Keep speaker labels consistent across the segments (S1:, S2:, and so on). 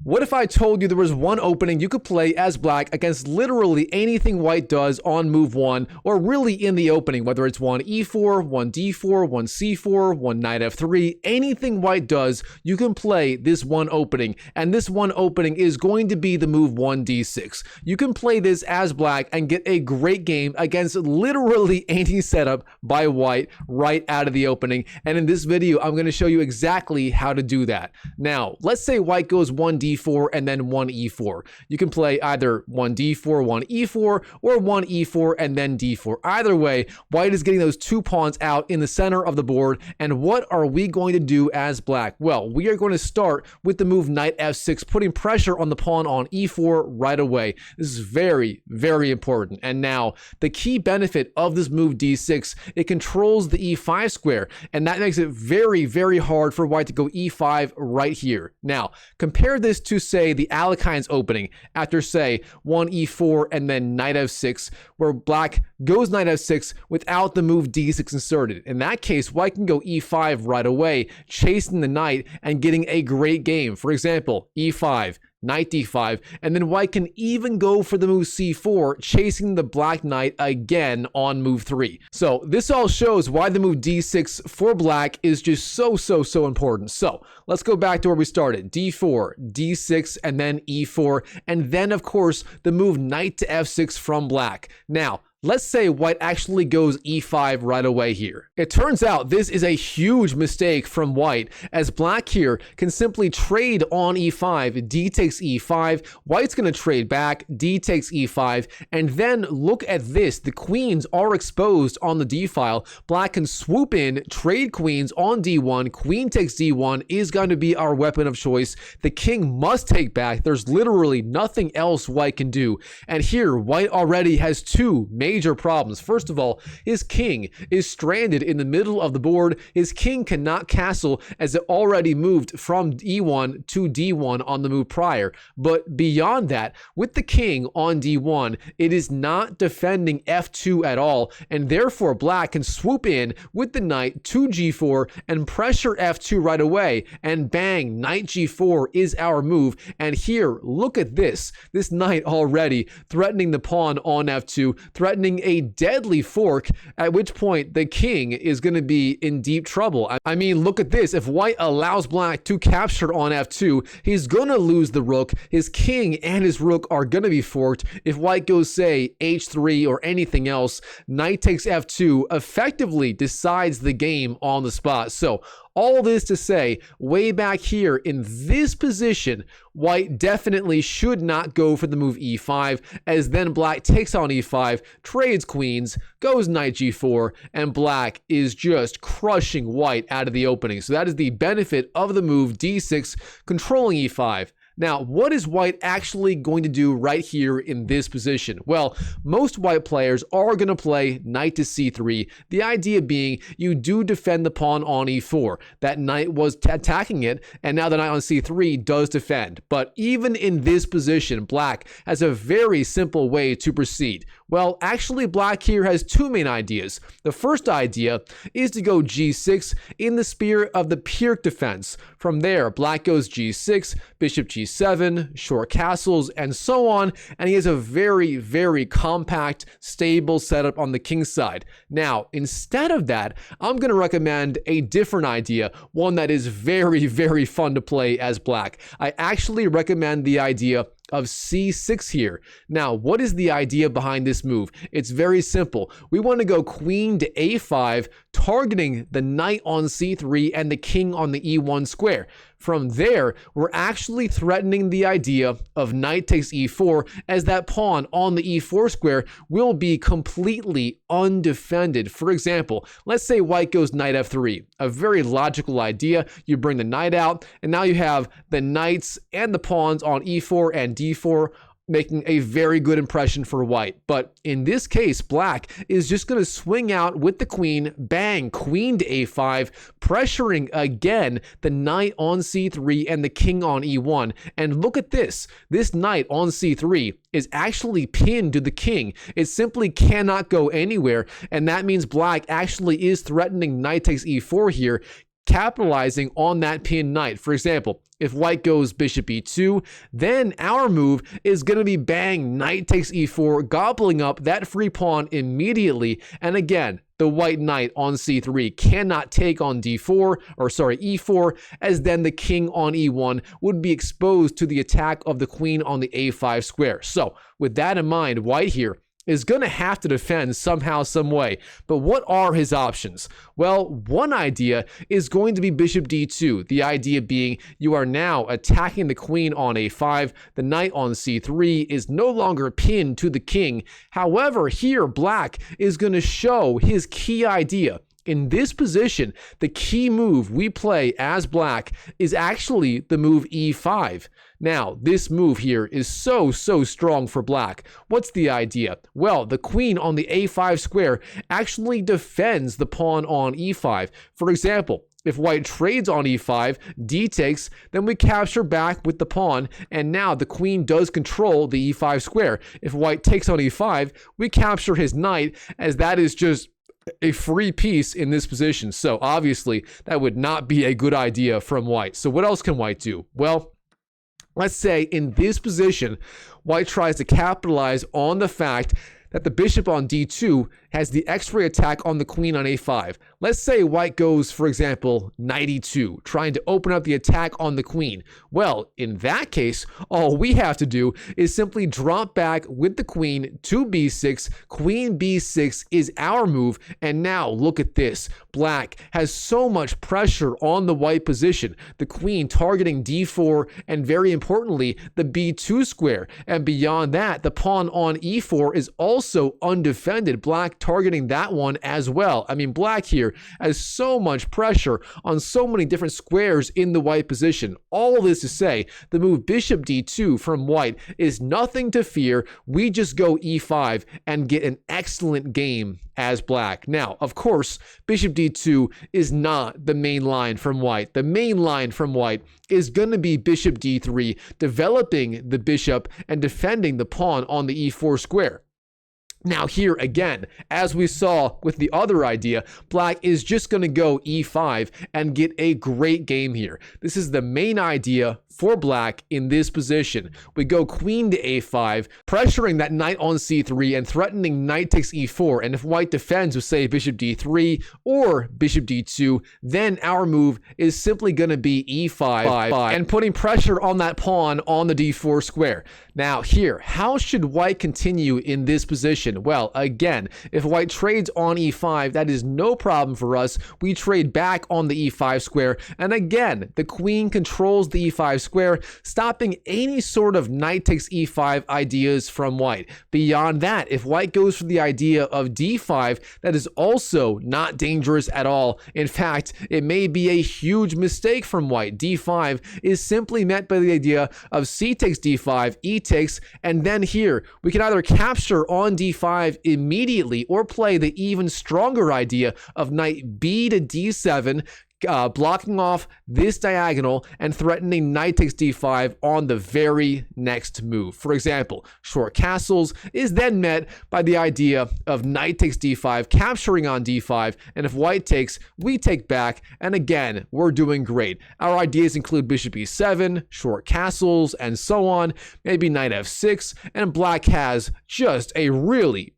S1: What if I told you there was one opening you could play as black against literally anything white does on move 1, or really in the opening, whether it's one e4, one d4, one c4, one knight f3, anything white does, you can play this one opening, and this one opening is going to be the move 1 d6. You can play this as black and get a great game against literally any setup by white right out of the opening, and in this video I'm going to show you exactly how to do that. Now, let's say white goes 1 d4 and then 1 e4. You can play either 1 d4, 1 e4, or 1 e4 and then d4. Either way, white is getting those 2 pawns out in the center of the board. And what are we going to do as black? Well, we are going to start with the move knight f6, putting pressure on the pawn on e4 right away. This is very, very important. And now, the key benefit of this move d6, it controls the e5 square, and that makes it very, very hard for white to go e5 right here. Now, compare this to, say, the Alekhine's opening after, say, 1 e4 and then knight f6, where black goes knight f6 without the move d6 inserted. In that case, white can go e5 right away, chasing the knight and getting a great game. For example, e5, knight d5, and then white can even go for the move c4, chasing the black knight again on move 3. So this all shows why the move d6 for black is just so important. So let's go back to where we started. d4, d6, and then e4, and then of course the move knight to f6 from black. Now, let's say white actually goes e5 right away here. It turns out this is a huge mistake from white, as black here can simply trade on e5, d takes e5, white's going to trade back, d takes e5, and then look at this, the queens are exposed on the d file. Black can swoop in, trade queens on d1, queen takes d1 is going to be our weapon of choice. The king must take back, there's literally nothing else white can do, and here white already has 2 major problems. First of all, his king is stranded in the middle of the board. His king cannot castle as it already moved from e1 to d1 on the move prior. But beyond that, with the king on d1, it is not defending f2 at all, and therefore black can swoop in with the knight to g4 and pressure f2 right away, and bang, knight g4 is our move. And here, look at this knight already threatening the pawn on f2, threatening a deadly fork, at which point the king is going to be in deep trouble. I mean, look at this. If white allows black to capture on f2, he's going to lose the rook. His king and his rook are going to be forked. If white goes, say, h3 or anything else, knight takes f2 effectively decides the game on the spot. So all this to say, way back here in this position, white definitely should not go for the move e5, as then black takes on e5, trades queens, goes knight g4, and black is just crushing white out of the opening. So that is the benefit of the move d6, controlling e5. Now, what is white actually going to do right here in this position? Well, most white players are going to play knight to c3. The idea being you do defend the pawn on e4. That knight was attacking it, and now the knight on c3 does defend. But even in this position, black has a very simple way to proceed. Well, actually, black here has 2 main ideas. The first idea is to go g6 in the spirit of the Pirc defense. From there, black goes g6, bishop g7, short castles, and so on, and he has a very, very compact, stable setup on the king's side. Now, instead of that, I'm going to recommend a different idea, one that is very, very fun to play as black. I actually recommend the idea of c6 here. Now, what is the idea behind this move? It's very simple. We want to go queen to a5, targeting the knight on c3 and the king on the e1 square. From there, we're actually threatening the idea of knight takes e4, as that pawn on the e4 square will be completely undefended. For example, let's say white goes knight f3. A very logical idea. You bring the knight out, and now you have the knights and the pawns on e4 and d4 making a very good impression for white. But in this case, black is just going to swing out with the queen, bang, queen to a5, pressuring again the knight on c3 and the king on e1. And look at this. This knight on c3 is actually pinned to the king. It simply cannot go anywhere, and that means black actually is threatening knight takes e4 here, capitalizing on that pinned knight. For example, if white goes bishop e2, then our move is going to be bang, knight takes e4, gobbling up that free pawn immediately. And again, the white knight on c3 cannot take on e4, as then the king on e1 would be exposed to the attack of the queen on the a5 square. So with that in mind, white here is going to have to defend somehow, some way. But what are his options? Well, one idea is going to be bishop d2. The idea being you are now attacking the queen on a5. The knight on c3 is no longer pinned to the king. However, here black is going to show his key idea. In this position, the key move we play as black is actually the move e5. Now, this move here is so strong for black. What's the idea? Well, the queen on the a5 square actually defends the pawn on e5. For example, if white trades on e5, d takes, then we capture back with the pawn, and now the queen does control the e5 square. If white takes on e5, we capture his knight, as that is just a free piece in this position. So obviously, that would not be a good idea from white. So what else can white do? Well, let's say in this position, white tries to capitalize on the fact that the bishop on d2 has the x-ray attack on the queen on a5. Let's say white goes, for example, knight e2, trying to open up the attack on the queen. Well, in that case, all we have to do is simply drop back with the queen to b6. Queen b6 is our move, and now look at this. Black has so much pressure on the white position. The queen targeting d4, and very importantly, the b2 square. And beyond that, the pawn on e4 is also undefended. Black targeting that one as well. I mean, black here has so much pressure on so many different squares in the white position. All this to say, the move bishop d2 from white is nothing to fear. We just go e5 and get an excellent game as black. Now, of course, bishop d2 is not the main line from white. The main line from white is going to be bishop d3, developing the bishop and defending the pawn on the e4 square. Now here again, as we saw with the other idea, black is just going to go e5 and get a great game here. This is the main idea for black in this position. We go queen to a5, pressuring that knight on c3 and threatening knight takes e4. And if white defends with, say, bishop d3 or bishop d2, then our move is simply going to be e5 and putting pressure on that pawn on the d4 square. Now here, how should white continue in this position? Well, again, if white trades on e5, that is no problem for us. We trade back on the e5 square, and again, the queen controls the e5 square, stopping any sort of knight takes e5 ideas from white. Beyond that, if white goes for the idea of d5, that is also not dangerous at all. In fact, it may be a huge mistake from white. d5 is simply met by the idea of c takes d5, e takes, and then here, we can either capture on d5 immediately or play the even stronger idea of knight b to d7, blocking off this diagonal and threatening knight takes d5 on the very next move. For example, short castles is then met by the idea of knight takes d5, capturing on d5, and if white takes, we take back, and again, we're doing great. Our ideas include bishop e7, short castles, and so on, maybe knight f6, and black has just a really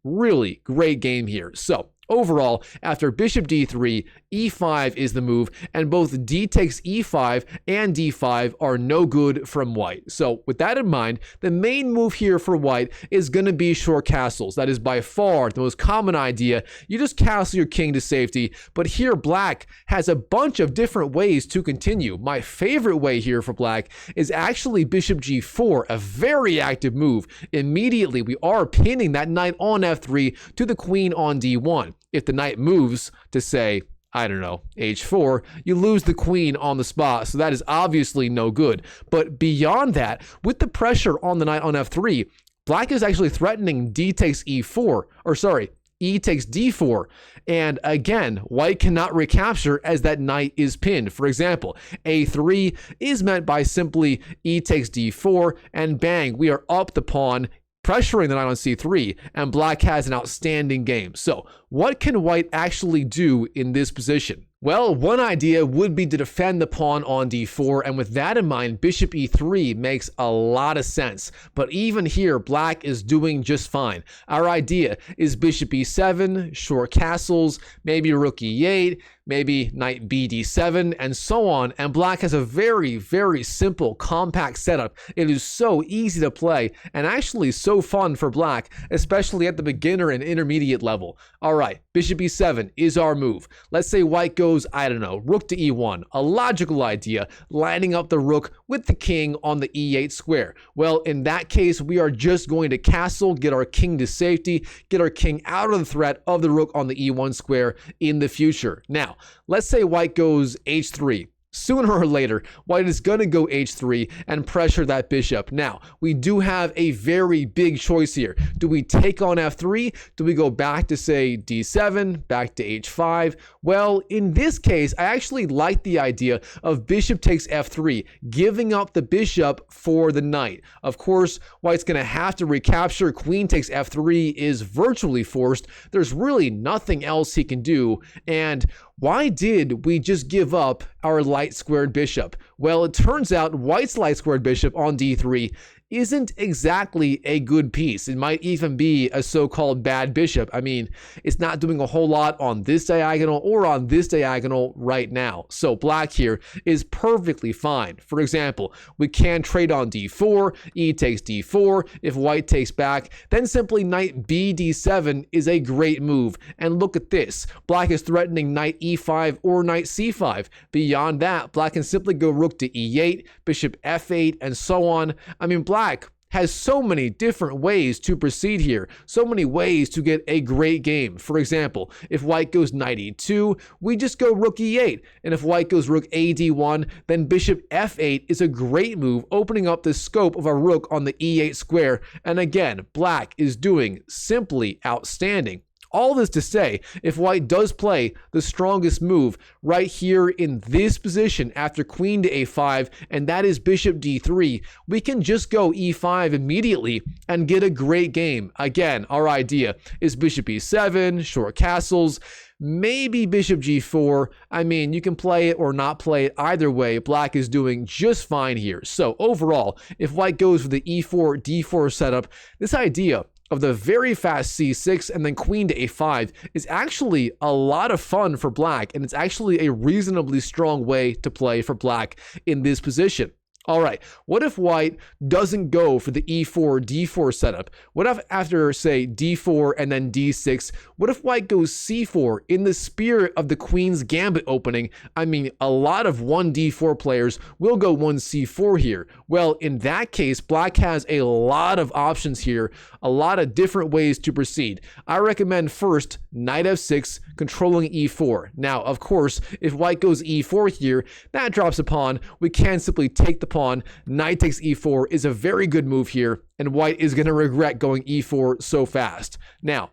S1: great game here. So, overall, after bishop d3, e5 is the move, and both d takes e5 and d5 are no good from white. So with that in mind, the main move here for white is going to be short castles. That is by far the most common idea. You just castle your king to safety, but here black has a bunch of different ways to continue. My favorite way here for black is actually bishop g4, a very active move. Immediately, we are pinning that knight on f3 to the queen on d1. If the knight moves to, say, I don't know, h4, you lose the queen on the spot, so that is obviously no good. But beyond that, with the pressure on the knight on f3, black is actually threatening d takes e4, or sorry, e takes d4, and again, white cannot recapture as that knight is pinned. For example, a3 is met by simply e takes d4, and bang, we are up the pawn, pressuring the knight on c3, and black has an outstanding game. So what can white actually do in this position? Well, one idea would be to defend the pawn on d4, and with that in mind, bishop e3 makes a lot of sense. But even here, black is doing just fine. Our idea is bishop e7, short castles, maybe rook e8, maybe knight bd7, and so on, and black has a very, very simple, compact setup. It is so easy to play, and actually so fun for black, especially at the beginner and intermediate level. Alright, bishop e7 is our move. Let's say white goes, I don't know, rook to e1, a logical idea, lining up the rook with the king on the e8 square. Well, in that case, we are just going to castle, get our king to safety, get our king out of the threat of the rook on the e1 square in the future. Now, let's say white goes h3. Sooner or later, white is going to go h3 and pressure that bishop. Now, we do have a very big choice here. Do we take on f3? Do we go back to, say, d7, back to h5? Well, in this case, I actually like the idea of bishop takes f3, giving up the bishop for the knight. Of course, white's going to have to recapture. Queen takes f3 is virtually forced. There's really nothing else he can do, and why did we just give up our light squared bishop? Well, it turns out white's light squared bishop on d3 isn't exactly a good piece. It might even be a so-called bad bishop. I mean, it's not doing a whole lot on this diagonal or on this diagonal right now. So black here is perfectly fine. For example, we can trade on d4, e takes d4. If white takes back, then simply knight bd7 is a great move. And look at this. Black is threatening knight e5 or knight c5. Beyond that, black can simply go rook to e8, bishop f8, and so on. I mean, black has so many different ways to proceed here, so many ways to get a great game. For example, if white goes knight e2, we just go rook e8, and if white goes rook a d1, then bishop f8 is a great move, opening up the scope of a rook on the e8 square, and again, black is doing simply outstanding. All this to say, if white does play the strongest move right here in this position after queen to a5, and that is bishop d3, we can just go e5 immediately and get a great game. Again, our idea is bishop e7, short castles, maybe bishop g4. I mean, you can play it or not play it. Either way, black is doing just fine here. So overall, if white goes for the e4, d4 setup, this idea of the very fast c6 and then queen to a5 is actually a lot of fun for black, and it's actually a reasonably strong way to play for black in this position. All right, what if white doesn't go for the e4, d4 setup? What if after, say, d4 and then d6, what if white goes c4 in the spirit of the queen's gambit opening? I mean, a lot of 1d4 players will go 1c4 here. Well, in that case, black has a lot of options here, a lot of different ways to proceed. I recommend first, knight f6, controlling e4. Now, of course, if white goes e4 here, that drops a pawn. We can simply take the pawn. Knight takes e4 is a very good move here, and white is going to regret going e4 so fast. Now,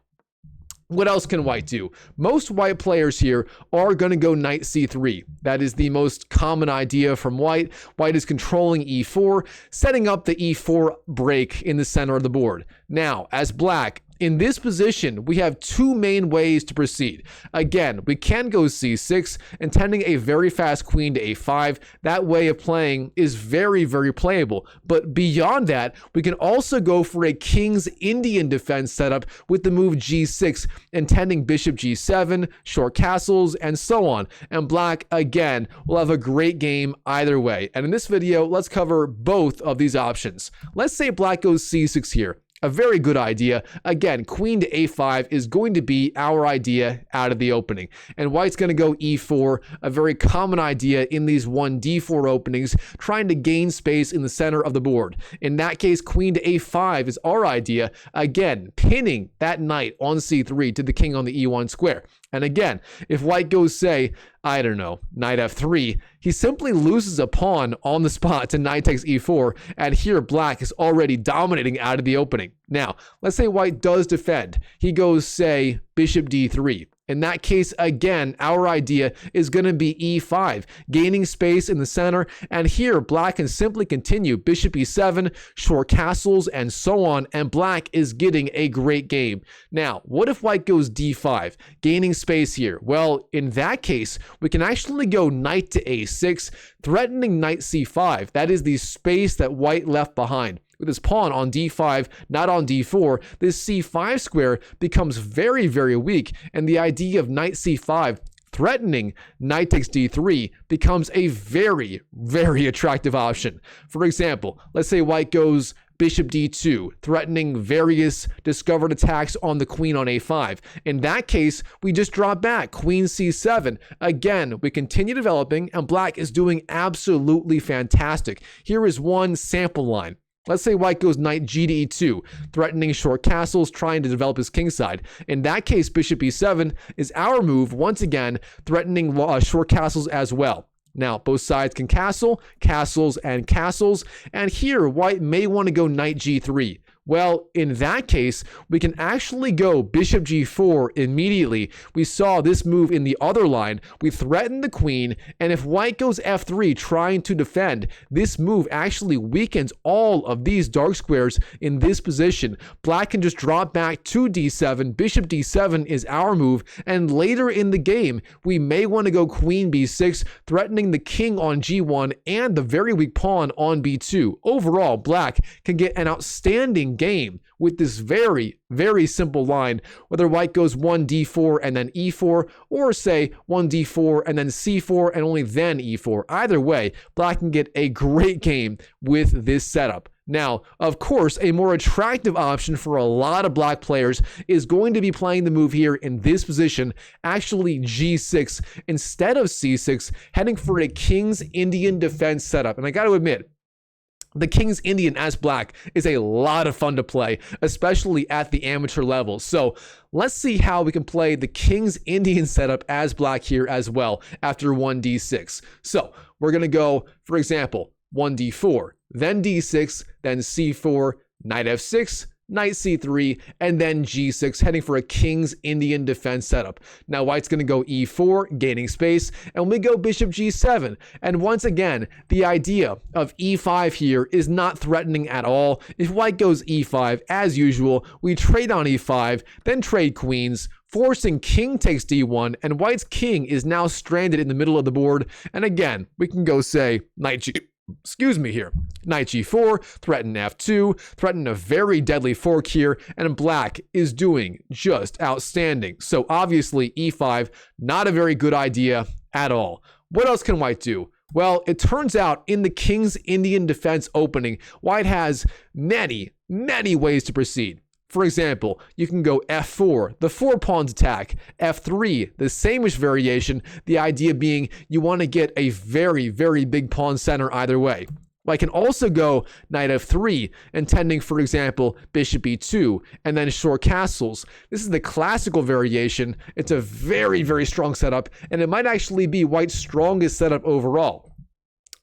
S1: what else can white do? Most white players here are going to go knight c3. That is the most common idea from white. White is controlling e4, setting up the e4 break in the center of the board. Now, as black, in this position, we have two main ways to proceed. Again, we can go c6, intending a very fast queen to a5. That way of playing is very, very playable. But beyond that, we can also go for a king's Indian defense setup with the move g6, intending bishop g7, short castles, and so on. And black, again, will have a great game either way. And in this video, let's cover both of these options. Let's say black goes c6 here. A very good idea. Again, queen to a5 is going to be our idea out of the opening. And white's going to go e4, a very common idea in these 1d4 openings, trying to gain space in the center of the board. In that case, queen to a5 is our idea. Again, pinning that knight on c3 to the king on the e1 square. And again, if white goes, say, I don't know, knight f3, he simply loses a pawn on the spot to knight takes e4, and here black is already dominating out of the opening. Now, let's say white does defend. He goes, say, bishop d3. In that case, again, our idea is going to be e5, gaining space in the center. And here, black can simply continue bishop e7, short castles, and so on. And black is getting a great game. Now, what if white goes d5, gaining space here? Well, in that case, we can actually go knight to a6, threatening knight c5. That is the space that white left behind. With his pawn on d5, not on d4, this c5 square becomes very, very weak, and the idea of knight c5 threatening knight takes d3 becomes a very, very attractive option. For example, let's say white goes bishop d2, threatening various discovered attacks on the queen on a5. In that case, we just drop back, queen c7. Again, we continue developing, and black is doing absolutely fantastic. Here is one sample line. Let's say white goes knight g to e2, threatening short castles, trying to develop his kingside. In that case, bishop e7 is our move, once again, threatening short castles as well. Now, both sides can castle, castles, and castles. And here, white may want to go knight g3. Well, in that case, we can actually go bishop g4 immediately. We saw this move in the other line. We threaten the queen, and if white goes f3 trying to defend, this move actually weakens all of these dark squares in this position. Black can just drop back to d7. Bishop d7 is our move, and later in the game, we may want to go queen b6, threatening the king on g1 and the very weak pawn on b2. Overall, black can get an outstanding game with this very, very simple line, whether white goes 1d4 and then e4, or say 1d4 and then c4 and only then e4. Either way, black can get a great game with this setup. Now, of course, a more attractive option for a lot of black players is going to be playing the move here in this position, actually g6 instead of c6, heading for a King's Indian defense setup. And I got to admit, the King's Indian as black is a lot of fun to play, especially at the amateur level. So let's see how we can play the King's Indian setup as black here as well after 1d6. So we're going to go, for example, 1d4, then d6, then c4, knight f6, knight c3, and then g6, heading for a King's Indian defense setup. Now white's going to go e4, gaining space, and we go bishop g7. And once again, the idea of e5 here is not threatening at all. If white goes e5, as usual, we trade on e5, then trade queens, forcing king takes d1, and white's king is now stranded in the middle of the board. And again, we can go say knight here, knight g4, threaten f2, threaten a very deadly fork here, and black is doing just outstanding. So obviously e5, not a very good idea at all. What else can white do? Well, it turns out in the King's Indian defense opening, white has many, many ways to proceed. For example, you can go f4, the 4 pawns attack, f3, the same-ish variation, the idea being you want to get a very, very big pawn center either way. I can also go knight f3, intending, for example, bishop e2, and then short castles. This is the classical variation. It's a very, very strong setup, and it might actually be white's strongest setup overall.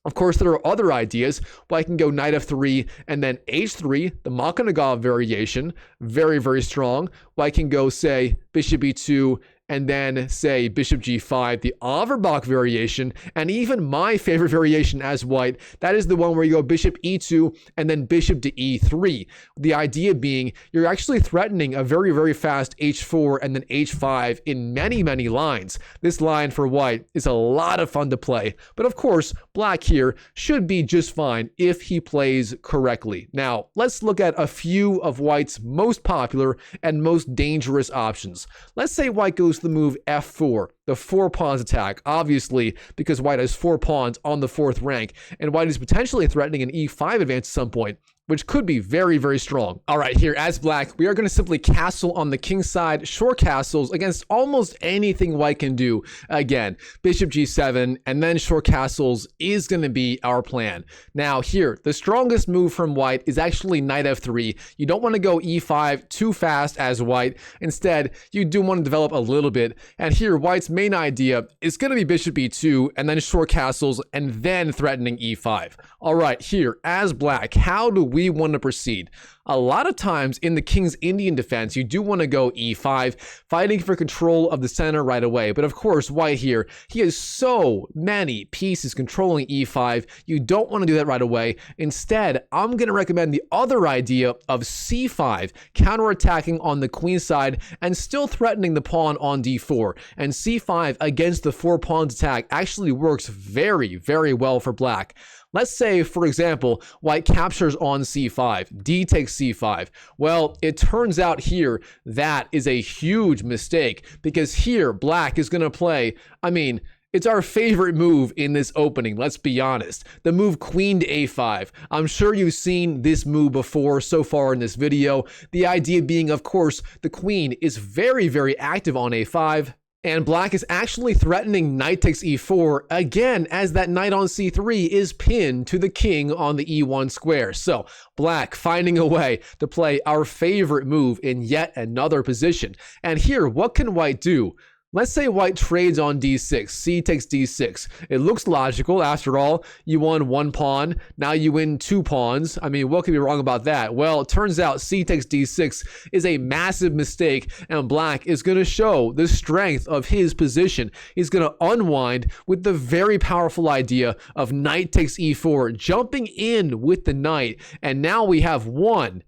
S1: Of course, there are other ideas. White can go knight f3 and then h3, the Makhachkov variation, very, very strong. White can go, say, bishop e2 and then say bishop g5, the Averbach variation, and even my favorite variation as white, that is the one where you go bishop e2 and then bishop to e3. The idea being you're actually threatening a very, very fast h4 and then h5 in many, many lines. This line for white is a lot of fun to play, but of course, black here should be just fine if he plays correctly. Now, let's look at a few of white's most popular and most dangerous options. Let's say white goes the move f4, the 4 pawns attack, obviously because white has 4 pawns on the 4th rank, and white is potentially threatening an e5 advance at some point, which could be very, very strong. All right, here as black, we are going to simply castle on the king side, short castles against almost anything white can do. Again, bishop g7 and then short castles is going to be our plan. Now here, the strongest move from white is actually knight f3. You don't want to go e5 too fast as white. Instead, you do want to develop a little bit. And here, white's main idea is going to be bishop e2 and then short castles and then threatening e5. All right, here as black, how do we want to proceed. A lot of times in the king's Indian defense, you do want to go e5, fighting for control of the center right away. But of course, white here, he has so many pieces controlling e5. You don't want to do that right away. Instead, I'm going to recommend the other idea of c5, counterattacking on the queen side and still threatening the pawn on d4. And c5 against the 4 pawns attack actually works very, very well for black. Let's say, for example, white captures on c5, d takes c5. Well, it turns out here that is a huge mistake because here black is going to play, it's our favorite move in this opening, let's be honest. The move queen to a5. I'm sure you've seen this move before so far in this video. The idea being, of course, the queen is very, very active on a5. And black is actually threatening knight takes e4 again, as that knight on c3 is pinned to the king on the e1 square. So black finding a way to play our favorite move in yet another position. And here, what can white do? Let's say white trades on d6, c takes d6. It looks logical. After all, you won 1 pawn. Now you win 2 pawns. What could be wrong about that? Well, it turns out c takes d6 is a massive mistake, and black is going to show the strength of his position. He's going to unwind with the very powerful idea of knight takes e4, jumping in with the knight. And now we have 1,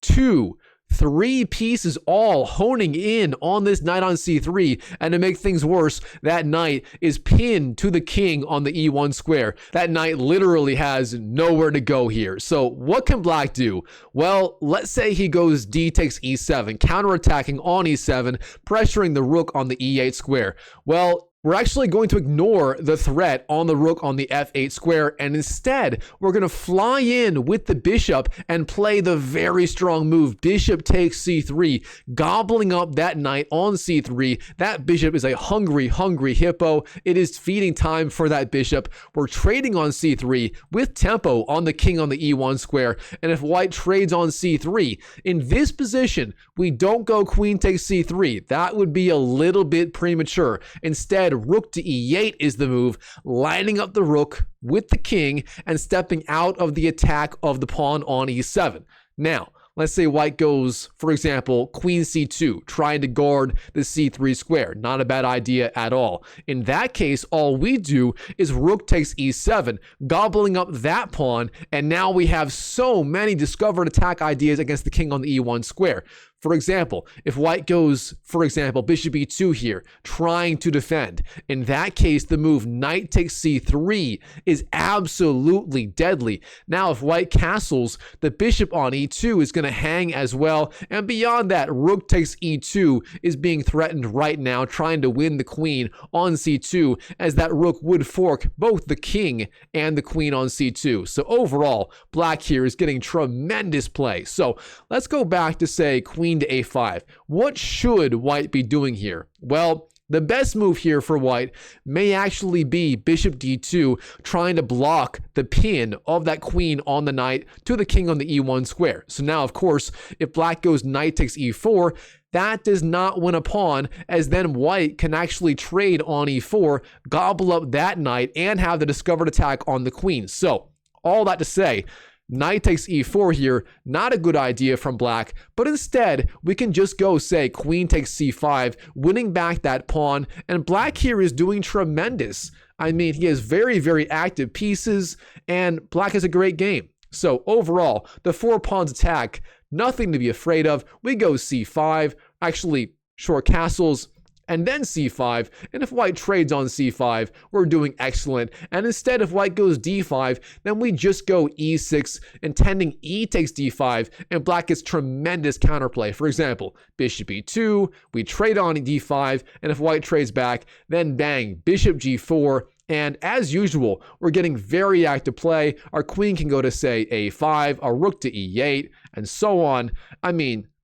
S1: 2, 3 pieces all honing in on this knight on c3, and to make things worse, that knight is pinned to the king on the e1 square. That knight literally has nowhere to go here. So what can black do? Well, let's say he goes d takes e7, counterattacking on e7, pressuring the rook on the e8 square. Well, we're actually going to ignore the threat on the rook on the f8 square, and instead we're going to fly in with the bishop and play the very strong move bishop takes c3, gobbling up that knight on c3. That bishop is a hungry hippo. It is feeding time for that bishop. We're trading on c3 with tempo on the king on the e1 square, and if white trades on c3, in this position we don't go queen takes c3. That would be a little bit premature. Instead, rook to e8 is the move, lining up the rook with the king and stepping out of the attack of the pawn on e7. Now, let's say white goes, for example, queen c2, trying to guard the c3 square. Not a bad idea at all. In that case, all we do is rook takes e7, gobbling up that pawn, and now we have so many discovered attack ideas against the king on the e1 square. For example, if white goes, for example, bishop e2 here, trying to defend, in that case, the move knight takes c3 is absolutely deadly. Now, if white castles, the bishop on e2 is going to hang as well. And beyond that, rook takes e2 is being threatened right now, trying to win the queen on c2, as that rook would fork both the king and the queen on c2. So overall, black here is getting tremendous play. So let's go back to, say, queen to a5. What should white be doing here? Well, the best move here for white may actually be bishop d2, trying to block the pin of that queen on the knight to the king on the e1 square. So now, of course, if black goes knight takes e4, that does not win a pawn, as then white can actually trade on e4, gobble up that knight, and have the discovered attack on the queen. So, all that to say, knight takes e4 here, not a good idea from black, but instead we can just go, say, queen takes c5, winning back that pawn, and black here is doing tremendous. He has very, very active pieces, and black has a great game. So overall, the 4 pawns attack, nothing to be afraid of. We go c5, actually short castles, and then c5, and if white trades on c5, we're doing excellent. And instead, if white goes d5, then we just go e6, intending e takes d5, and black gets tremendous counterplay. For example, bishop e2, we trade on d5, and if white trades back, then bang, bishop g4, and as usual, we're getting very active play. Our queen can go to, say, a5, our rook to e8, and so on.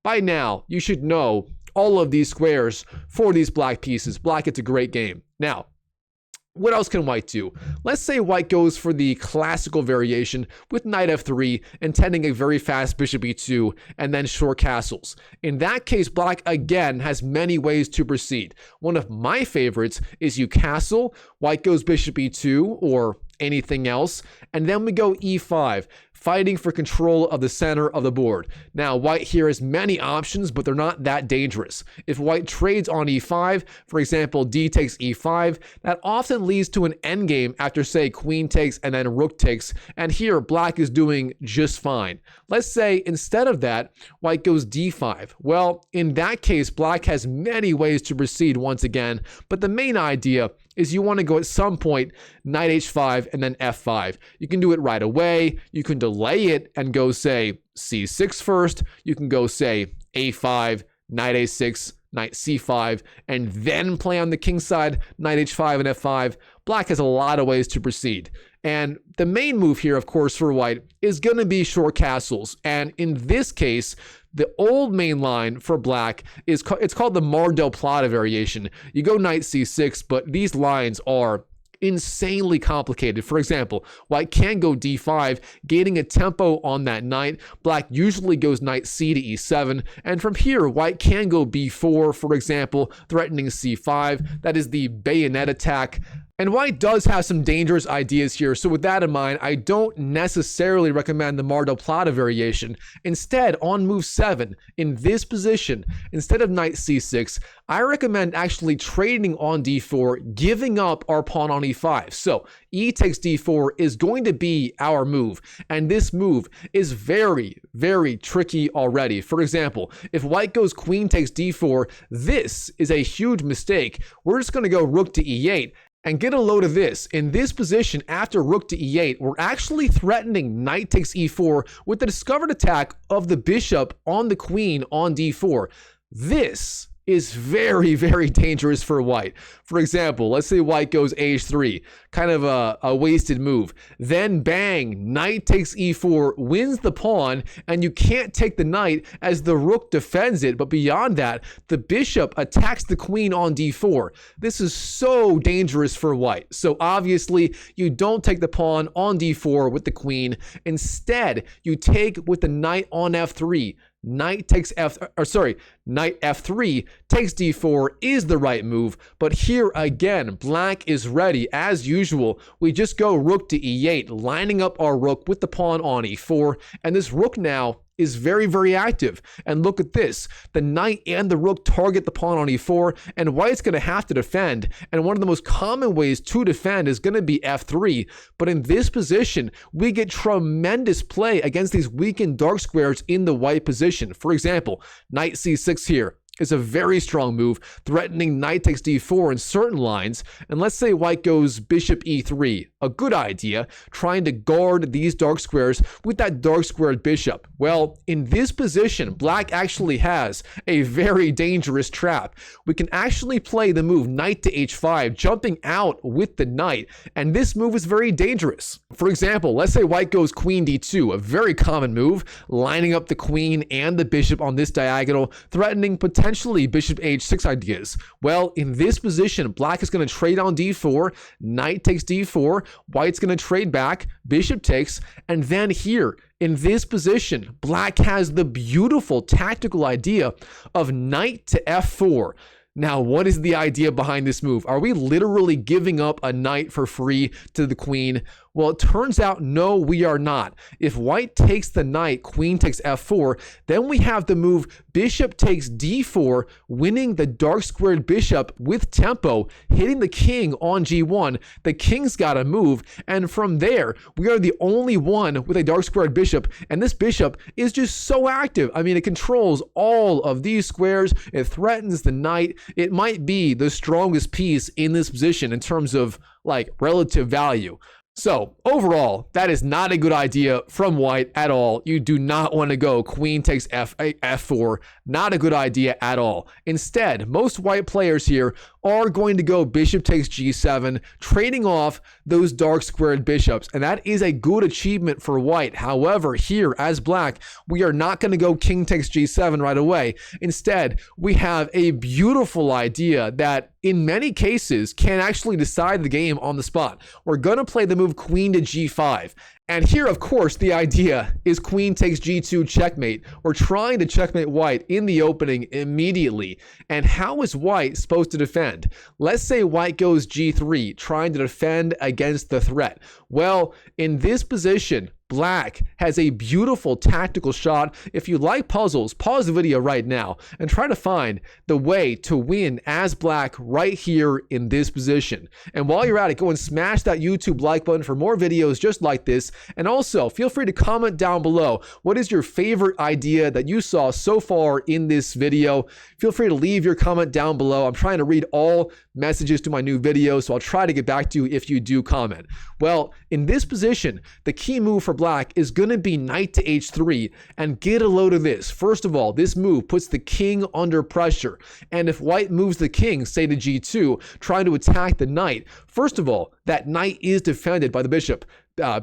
S1: By now, you should know all of these squares for these black pieces. Black gets a great game. Now, what else can white do? Let's say white goes for the classical variation with knight f3, intending a very fast bishop e2, and then short castles. In that case, black again has many ways to proceed. One of my favorites is you castle, white goes bishop e2, or anything else, and then we go e5, fighting for control of the center of the board. Now, white here has many options, but they're not that dangerous. If white trades on e5, for example, d takes e5, that often leads to an endgame after, say, queen takes and then rook takes, and here black is doing just fine. Let's say instead of that, white goes d5. Well, in that case, black has many ways to proceed once again, but the main idea is you want to go at some point knight h5 and then f5. You can do it right away. You can delay it and go, say, c6 first. You can go, say, a5, knight a6, knight c5, and then play on the king side, knight h5 and f5. Black has a lot of ways to proceed. And the main move here, of course, for white is going to be short castles. And in this case, the old main line for black is it's called the Mar del Plata variation. You go knight c6, but these lines are insanely complicated. For example, white can go d5, gaining a tempo on that knight. Black usually goes knight c to e7, and from here, white can go b4, for example, threatening c5. That is the bayonet attack. And white does have some dangerous ideas here, so with that in mind, I don't necessarily recommend the Mar del Plata variation. Instead, on move 7, in this position, instead of knight c6, I recommend actually trading on d4, giving up our pawn on e5. So, e takes d4 is going to be our move, and this move is very, very tricky already. For example, if white goes queen takes d4, this is a huge mistake. We're just going to go rook to e8. And get a load of this. In this position, after rook to e8, we're actually threatening knight takes e4 with the discovered attack of the bishop on the queen on d4. This is very, very dangerous for white. For example, let's say white goes h3, kind of a wasted move. Then bang, knight takes e4, wins the pawn, and you can't take the knight as the rook defends it. But beyond that, the bishop attacks the queen on d4. This is so dangerous for white. So obviously, you don't take the pawn on d4 with the queen. Instead, you take with the knight on f3. Knight f3 takes d4 is the right move, but here again, black is ready as usual. We just go rook to e8, lining up our rook with the pawn on e4, and this rook now is very, very active. And look at this. The knight and the rook target the pawn on e4, and white's going to have to defend. And one of the most common ways to defend is going to be f3. But in this position, we get tremendous play against these weakened dark squares in the white position. For example, knight c6 here is a very strong move, threatening knight takes d4 in certain lines. And let's say white goes bishop e3, a good idea, trying to guard these dark squares with that dark squared bishop. Well, in this position, black actually has a very dangerous trap. We can actually play the move knight to h5, jumping out with the knight, and this move is very dangerous. For example, let's say white goes queen d2, a very common move, lining up the queen and the bishop on this diagonal, threatening potentially bishop h6 ideas. Well, in this position, black is going to trade on d4, knight takes d4, white's going to trade back, bishop takes, and then here, in this position, black has the beautiful tactical idea of knight to f4. Now, what is the idea behind this move? Are we literally giving up a knight for free to the queen? Well, it turns out, no, we are not. If white takes the knight, queen takes f4, then we have the move bishop takes d4, winning the dark squared bishop with tempo, hitting the king on g1. The king's got to move, and from there, we are the only one with a dark squared bishop, and this bishop is just so active. I mean, it controls all of these squares. It threatens the knight. It might be the strongest piece in this position in terms of, like, relative value. So overall, that is not a good idea from white at all. You do not want to go queen takes f4. Not a good idea at all. Instead, most white players here are going to go bishop takes g7, trading off those dark squared bishops. And that is a good achievement for white. However, here as black, we are not going to go king takes g7 right away. Instead, we have a beautiful idea that in many cases can actually decide the game on the spot. We're going to play the move queen to g5. And here, of course, the idea is queen takes g2 checkmate. We're trying to checkmate white in the opening immediately. And how is white supposed to defend? Let's say white goes g3, trying to defend against the threat. Well, in this position, Black has a beautiful tactical shot. If you like puzzles, pause the video right now and try to find the way to win as Black right here in this position. And while you're at it, go and smash that YouTube like button for more videos just like this. And also, feel free to comment down below, what is your favorite idea that you saw so far in this video? Feel free to leave your comment down below. I'm trying to read all messages to my new videos, so I'll try to get back to you if you do comment. Well, in this position, the key move for Black is going to be knight to h3, and get a load of this. First of all, this move puts the king under pressure, and if white moves the king, say to g2, trying to attack the knight, first of all, that knight is defended by the bishop.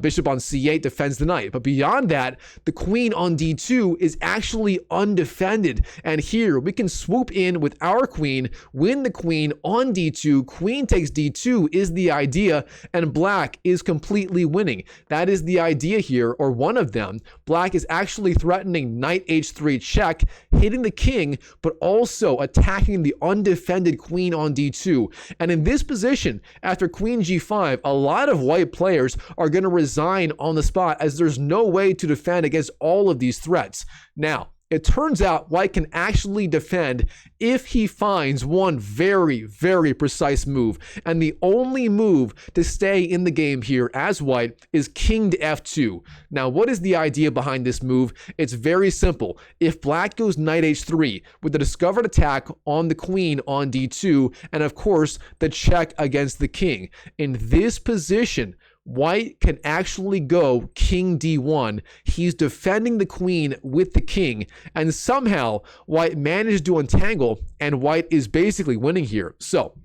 S1: Bishop on c8 defends the knight. But beyond that, the queen on d2 is actually undefended. And here we can swoop in with our queen, win the queen on d2. Queen takes d2 is the idea, and Black is completely winning. That is the idea here, or one of them. Black is actually threatening knight h3 check, hitting the king, but also attacking the undefended queen on d2. And in this position, after queen g5, a lot of white players are going to resign on the spot, as there's no way to defend against all of these threats. Now, it turns out white can actually defend if he finds one very, very precise move. And the only move to stay in the game here as white is king to f2. Now, what is the idea behind this move? It's very simple. If Black goes knight h3 with the discovered attack on the queen on d2, and of course, the check against the king, in this position, white can actually go king d1. He's defending the queen with the king, and somehow white managed to untangle, and white is basically winning here. So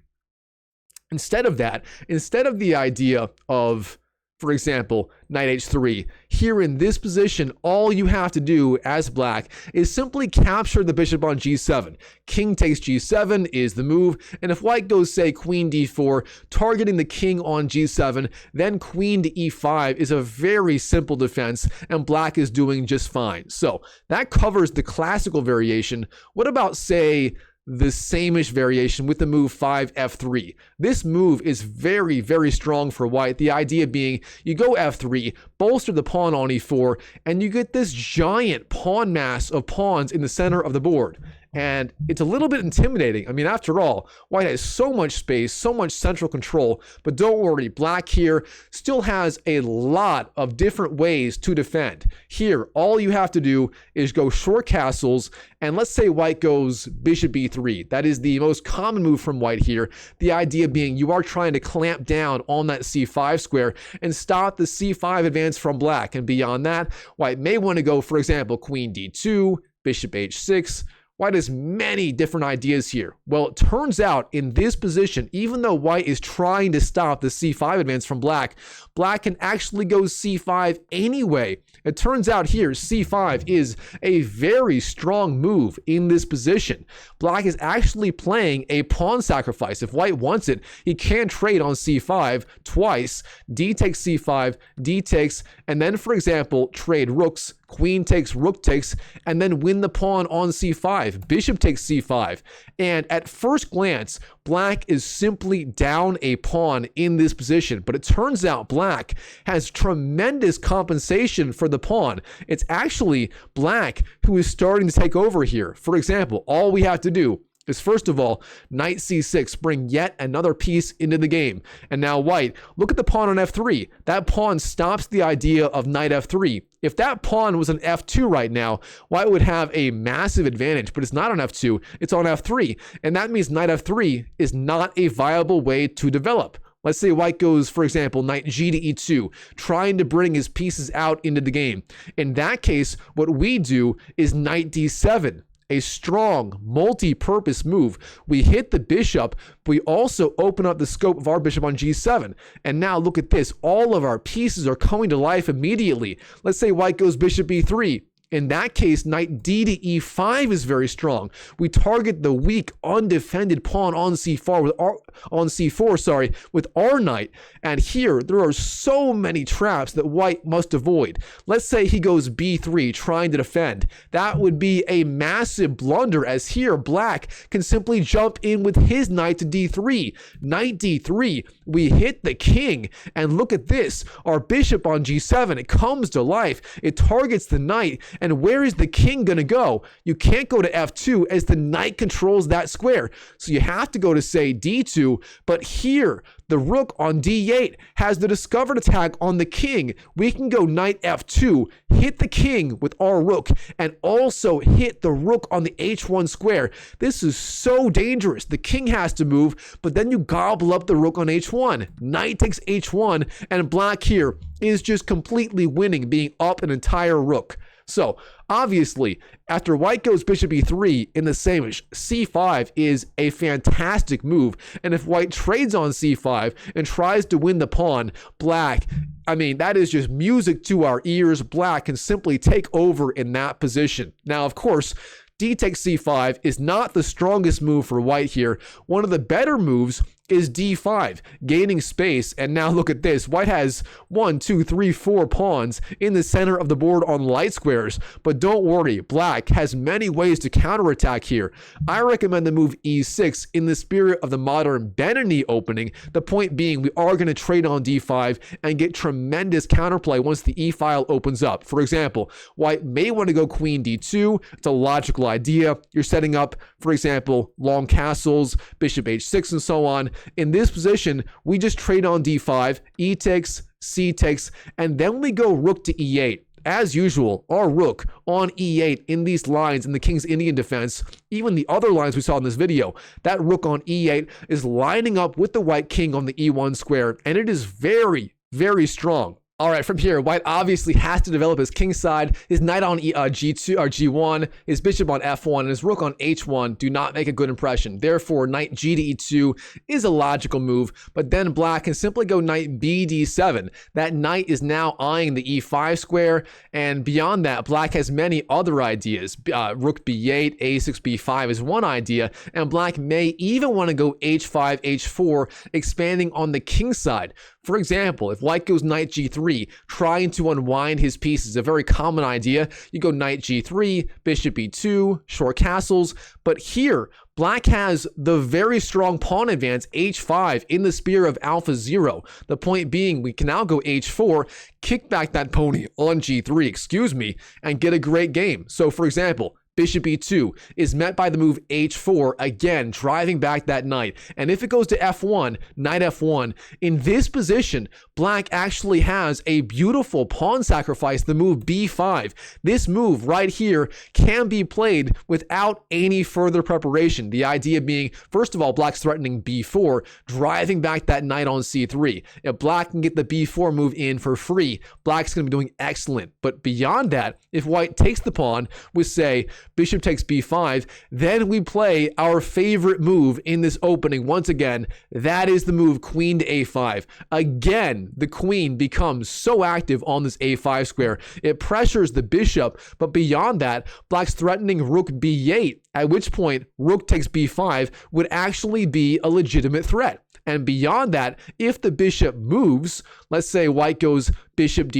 S1: instead of that, instead of the idea of, for example, knight h3, here in this position, all you have to do as Black is simply capture the bishop on g7. King takes g7 is the move, and if white goes, say, queen d4, targeting the king on g7, then queen to e5 is a very simple defense, and Black is doing just fine. So that covers the classical variation. What about, say, the same-ish variation with the move 5f3. This move is very, very strong for white. The idea being you go f3, bolster the pawn on e4, and you get this giant pawn mass of pawns in the center of the board. And it's a little bit intimidating. I mean, after all, white has so much space, so much central control, but don't worry, Black here still has a lot of different ways to defend. Here, all you have to do is go short castles, and let's say white goes bishop b3. That is the most common move from white here. The idea being you are trying to clamp down on that c5 square and stop the c5 advance from Black. And beyond that, white may want to go, for example, queen d2, bishop h6, White has many different ideas here. Well, it turns out in this position, even though white is trying to stop the c5 advance from black, black can actually go c5 anyway. It turns out here, c5 is a very strong move in this position. Black is actually playing a pawn sacrifice. If white wants it, he can trade on c5 twice. D takes c5, D takes, and then, for example, trade rooks. Queen takes, rook takes, and then win the pawn on c5. Bishop takes c5. And at first glance, black is simply down a pawn in this position. But it turns out black has tremendous compensation for the pawn. It's actually black who is starting to take over here. For example, all we have to do is, first of all, knight c6, bring yet another piece into the game. And now white, look at the pawn on f3. That pawn stops the idea of knight f3. If that pawn was on f2 right now, white would have a massive advantage, but it's not on f2, it's on f3. And that means knight f3 is not a viable way to develop. Let's say white goes, for example, knight g to e2, trying to bring his pieces out into the game. In that case, what we do is knight d7. A strong, multi-purpose move. We hit the bishop, but we also open up the scope of our bishop on g7. And now look at this. All of our pieces are coming to life immediately. Let's say white goes bishop b3. In that case, knight d to e5 is very strong. We target the weak, undefended pawn on c4 with our knight. And here, there are so many traps that white must avoid. Let's say he goes b3, trying to defend. That would be a massive blunder, as here, black can simply jump in with his knight to d3. Knight d3, we hit the king. And look at this, our bishop on g7, it comes to life. It targets the knight. And where is the king going to go? You can't go to f2 as the knight controls that square. So you have to go to, say, d2. But here, the rook on d8 has the discovered attack on the king. We can go knight f2, hit the king with our rook, and also hit the rook on the h1 square. This is so dangerous. The king has to move, but then you gobble up the rook on h1. Knight takes h1, and black here is just completely winning, being up an entire rook. So, obviously, after white goes bishop e3 in the same-ish, c5 is a fantastic move. And if white trades on c5 and tries to win the pawn, black, I mean, that is just music to our ears. Black can simply take over in that position. Now, of course, d takes c5 is not the strongest move for white here. One of the better moves is d5, gaining space. And now look at this. White has 1, 2, 3, 4 pawns in the center of the board on light squares. But don't worry, black has many ways to counterattack here. I recommend the move e6 in the spirit of the modern Ben-Ami opening. The point being, we are going to trade on d5 and get tremendous counterplay once the e file opens up. For example, white may want to go queen d2. It's a logical idea. You're setting up, for example, long castles, bishop h6, and so on. In this position, we just trade on d5, e takes, c takes, and then we go rook to e8. As usual, our rook on e8 in these lines in the King's Indian defense, even the other lines we saw in this video, that rook on e8 is lining up with the white king on the e1 square, and it is very, very strong. All right, from here, white obviously has to develop his king side. His knight on g2 or g1, his bishop on f1, and his rook on h1 do not make a good impression. Therefore, knight g to e2 is a logical move, but then black can simply go knight b d7. That knight is now eyeing the e5 square, and beyond that, black has many other ideas. Rook b8, a6, b5 is one idea, and black may even want to go h5, h4, expanding on the king side. For example, if white goes knight g3, trying to unwind his pieces, a very common idea. You go knight g3, bishop e2, short castles. But here, black has the very strong pawn advance, h5, in the spirit of alpha 0. The point being, we can now go h4, kick back that pony on g3, and get a great game. So, for example, bishop e2 is met by the move h4, again, driving back that knight. And if it goes to f1, knight f1, in this position, black actually has a beautiful pawn sacrifice, the move b5. This move right here can be played without any further preparation. The idea being, first of all, black's threatening b4, driving back that knight on c3. If black can get the b4 move in for free, black's going to be doing excellent. But beyond that, if white takes the pawn with, say, bishop takes b5, then we play our favorite move in this opening once again. That is the move queen to a5. Again, the queen becomes so active on this a5 square. It pressures the bishop, but beyond that, black's threatening rook b8, at which point rook takes b5 would actually be a legitimate threat. And beyond that, if the bishop moves, let's say white goes bishop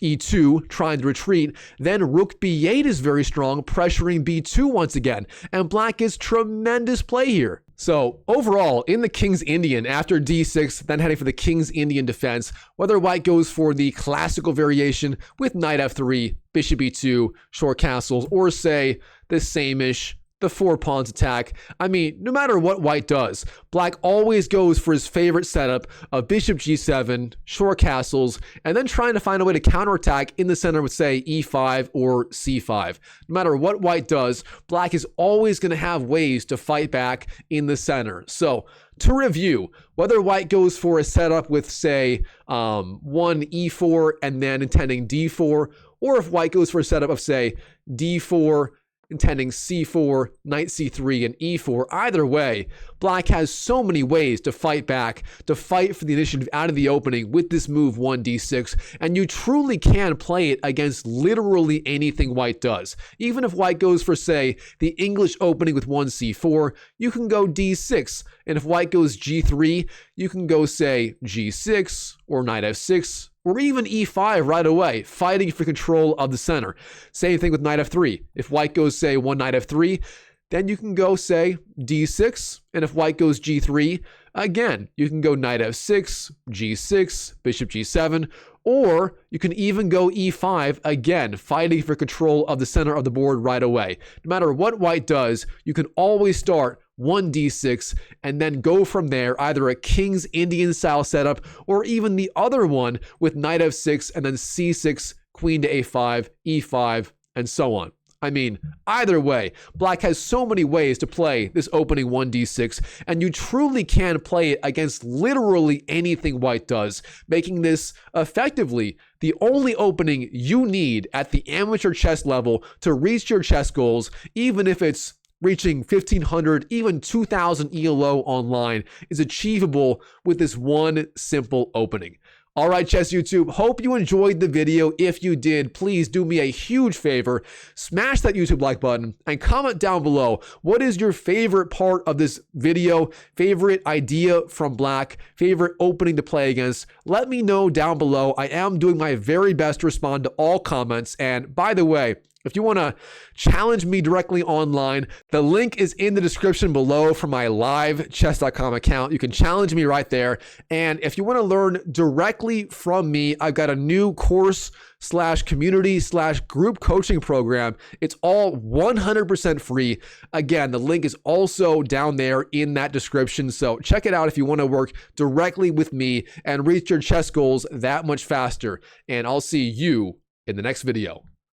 S1: e2, trying to retreat, then rook b8 is very strong, pressuring b2 once again, and black is tremendous play here. So overall, in the King's Indian, after d6, then heading for the King's Indian defense, whether white goes for the classical variation with knight f3, bishop e2, short castles, or say the same-ish, the 4 pawns attack. I mean, no matter what white does, black always goes for his favorite setup of bishop g7, short castles, and then trying to find a way to counterattack in the center with, say, e5 or c5. No matter what white does, black is always going to have ways to fight back in the center. So, to review, whether white goes for a setup with, say, 1 e4 and then intending d4, or if white goes for a setup of, say, d4, intending c4, knight c3, and e4. Either way, black has so many ways to fight back, to fight for the initiative out of the opening with this move 1d6, and you truly can play it against literally anything white does. Even if white goes for, say, the English opening with 1c4, you can go d6, and if white goes g3, you can go, say, g6, or knight f6, or even e5 right away, fighting for control of the center. Same thing with knight f3. If white goes, say, one knight f3, then you can go, say, d6, and if white goes g3, again, you can go knight f6, g6, bishop g7, or you can even go e5, again, fighting for control of the center of the board right away. No matter what white does, you can always start 1d6 and then go from there, either a King's Indian style setup or even the other one with knight f6 and then c6, queen to a5, e5, and so on. I mean, either way, black has so many ways to play this opening 1d6, and you truly can play it against literally anything white does, making this effectively the only opening you need at the amateur chess level to reach your chess goals, even if it's reaching 1,500, even 2,000 ELO online is achievable with this one simple opening. All right, Chess YouTube, hope you enjoyed the video. If you did, please do me a huge favor, smash that YouTube like button and comment down below what is your favorite part of this video, favorite idea from black, favorite opening to play against. Let me know down below. I am doing my very best to respond to all comments. And by the way, if you want to challenge me directly online, the link is in the description below for my live chess.com account. You can challenge me right there. And if you want to learn directly from me, I've got a new course/community/group coaching program. It's all 100% free. Again, the link is also down there in that description. So check it out if you want to work directly with me and reach your chess goals that much faster. And I'll see you in the next video.